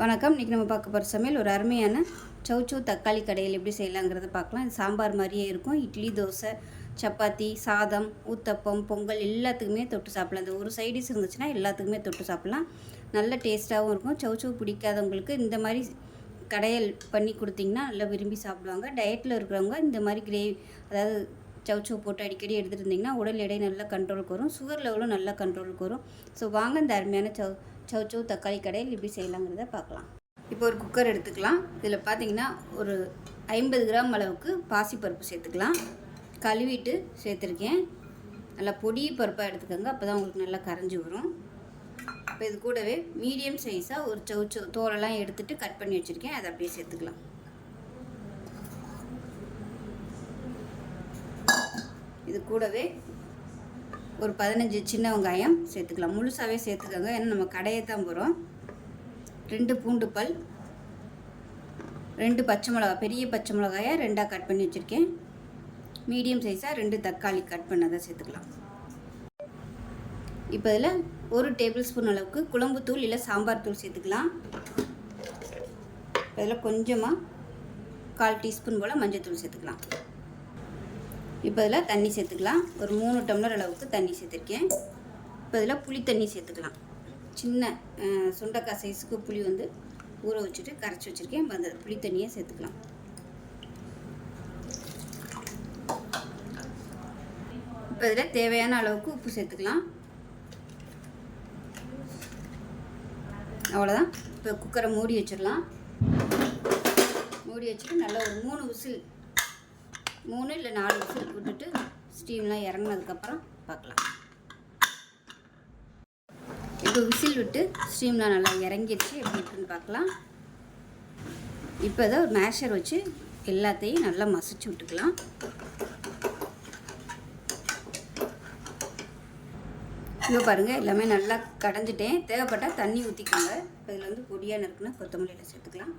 வணக்கம். இன்றைக்கி நம்ம பார்க்க போகிற சமையல் ஒரு அருமையான சௌச்சௌ தக்காளி கடையில் எப்படி செய்யலாங்கிறத பார்க்கலாம். இது சாம்பார் மாதிரியே இருக்கும். இட்லி, தோசை, சப்பாத்தி, சாதம், ஊத்தப்பம், பொங்கல் எல்லாத்துக்குமே தொட்டு சாப்பிட்லாம். இந்த ஒரு சைடிஷ் இருந்துச்சுன்னா எல்லாத்துக்குமே தொட்டு சாப்பிட்லாம். நல்ல டேஸ்ட்டாகவும் இருக்கும். சௌச்சௌ பிடிக்காதவங்களுக்கு இந்த மாதிரி கடையல் பண்ணி கொடுத்திங்கன்னா நல்லா விரும்பி சாப்பிடுவாங்க. டயட்டில் இருக்கிறவங்க இந்த மாதிரி அதாவது சௌச்சௌ போட்டு அடிக்கடி எடுத்துகிட்டு இருந்திங்கன்னா உடல் எடை நல்லா கண்ட்ரோலுக்கு வரும். சுகர் லெவலும் நல்லா கண்ட்ரோலுக்கு வரும். ஸோ வாங்க இந்த அருமையான சௌச்சௌ தக்காளி கடையில் எப்படி செய்யலாங்கிறத பார்க்கலாம். இப்போ ஒரு குக்கர் எடுத்துக்கலாம். இதில் பார்த்தீங்கன்னா ஒரு 50 கிராம் அளவுக்கு பாசிப்பருப்பு சேர்த்துக்கலாம். கழுவிட்டு சேர்த்துருக்கேன். நல்லா பொடி பருப்பாக எடுத்துக்கோங்க, அப்போ தான் உங்களுக்கு நல்லா கரைஞ்சி வரும். இப்போ இது கூடவே மீடியம் சைஸாக ஒரு சௌச்சௌ தோலெல்லாம் எடுத்துகிட்டு கட் பண்ணி வச்சுருக்கேன், அதை அப்படியே சேர்த்துக்கலாம். இது கூடவே ஒரு 15 சின்ன வெங்காயம் சேர்த்துக்கலாம். முழுசாகவே சேர்த்துக்கோங்க, ஏன்னா நம்ம கடையை தான் போகிறோம். 2 பூண்டு பல், 2 பச்சை மிளகா, பெரிய பச்சை மிளகாயை 2ஆக கட் பண்ணி வச்சுருக்கேன். மீடியம் சைஸாக 2 தக்காளி கட் பண்ணதை சேர்த்துக்கலாம். இப்போ இதில் 1 டேபிள் ஸ்பூன் அளவுக்கு குழம்புத்தூள் இல்லை சாம்பார் தூள் சேர்த்துக்கலாம். இதில் கொஞ்சமாக 1/4 டீஸ்பூன் போல் மஞ்சள் தூள் சேர்த்துக்கலாம். இப்போ இதில் தண்ணி சேர்த்துக்கலாம். ஒரு 3 டம்ளர் அளவுக்கு தண்ணி சேர்த்துருக்கேன். இப்போ இதில் புளி தண்ணி சேர்த்துக்கலாம். சின்ன சுண்டைக்காய் சைஸுக்கு புளி ஊற வச்சுட்டு கரைச்சி வச்சுருக்கேன். இப்போ அந்த புளி தண்ணியை சேர்த்துக்கலாம். இப்போ இதில் தேவையான அளவுக்கு உப்பு சேர்த்துக்கலாம். அவ்வளோதான். இப்போ குக்கரை மூடி வச்சிடலாம். மூடி வச்சுட்டு நல்லா ஒரு 3 விசில் 3 இல்லை 4 விசில் விட்டுட்டு ஸ்டீம்லாம் இறங்கினதுக்கப்புறம் பார்க்கலாம். இப்போ விசில் விட்டு ஸ்டீம்லாம் நல்லா இறங்கிடுச்சு, எப்படி இருக்குன்னு பார்க்கலாம். இப்போ இதை ஒரு மேஷர் வச்சு எல்லாத்தையும் நல்லா மசிச்சு விட்டுக்கலாம். இப்போ பாருங்கள், எல்லாமே நல்லா கடைஞ்சிட்டேன். தேவைப்பட்டால் தண்ணி ஊற்றிக்கோங்க. இப்போ இதில் பொடியாக நறுக்குன்னா கொத்தமல்லியில் சேர்த்துக்கலாம்.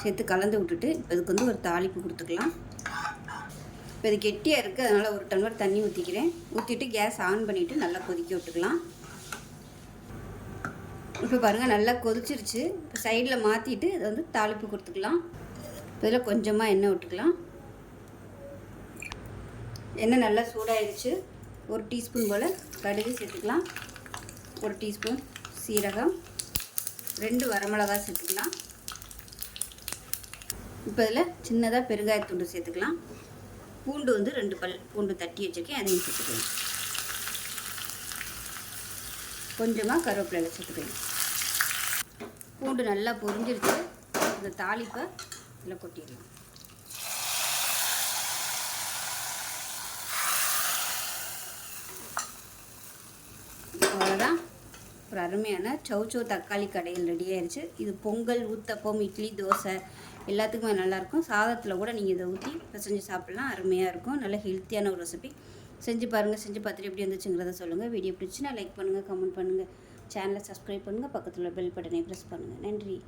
சேர்த்து கலந்து விட்டுட்டு இப்போ இதுக்கு ஒரு தாளிப்பு கொடுத்துக்கலாம். இப்போ இது கெட்டியாக இருக்குது, அதனால் 1 டம்ளர் தண்ணி ஊற்றிக்கிறேன். ஊற்றிட்டு கேஸ் ஆன் பண்ணிவிட்டு நல்லா கொதிக்க விட்டுக்கலாம். இப்போ பாருங்கள், நல்லா கொதிச்சிருச்சு. இப்போ சைடில் மாற்றிட்டு இதை தாளிப்பு கொடுத்துக்கலாம். இதில் கொஞ்சமாக எண்ணெய் விட்டுக்கலாம். எண்ணெய் நல்லா சூடாகிடுச்சு. 1 டீஸ்பூன் போல் கடுகு சேர்த்துக்கலாம். 1 டீஸ்பூன் சீரகம், 2 வரமிளகாய் சேர்த்துக்கலாம். இப்போ இதில் சின்னதாக பெருங்காயத்தூண்டு சேர்த்துக்கலாம். பூண்டு 2 பல் பூண்டு தட்டி வச்சுருக்கேன், அதையும் சேர்த்துக்கலாம். கொஞ்சமாக கருவேப்பிலை சேர்த்துக்கலாம். பூண்டு நல்லா பொரிஞ்சிருச்சு. இந்த தாளிப்பை இதில் கொட்டிடலாம். அவ்வளோதான், ஒரு அருமையான சௌச்சௌ தக்காளி கடையில் ரெடி ஆயிடுச்சு. இது பொங்கல், ஊத்தப்பம், இட்லி, தோசை எல்லாத்துக்குமே நல்லாயிருக்கும். சாதத்தில் கூட நீங்கள் இதை ஊற்றி செஞ்சு சாப்பிட்லாம். அருமையாக இருக்கும். நல்ல ஹெல்த்தியான ஒரு ரெசிபி. செஞ்சு பாருங்கள். செஞ்சு பார்த்துட்டு எப்படி வந்துச்சுங்கிறத சொல்லுங்கள். வீடியோ பிடிச்சின்னா லைக் பண்ணுங்கள், கமெண்ட் பண்ணுங்கள், சேனலை சப்ஸ்கிரைப் பண்ணுங்கள், பக்கத்தில் பெல் பட்டனை ப்ரெஸ் பண்ணுங்கள். நன்றி.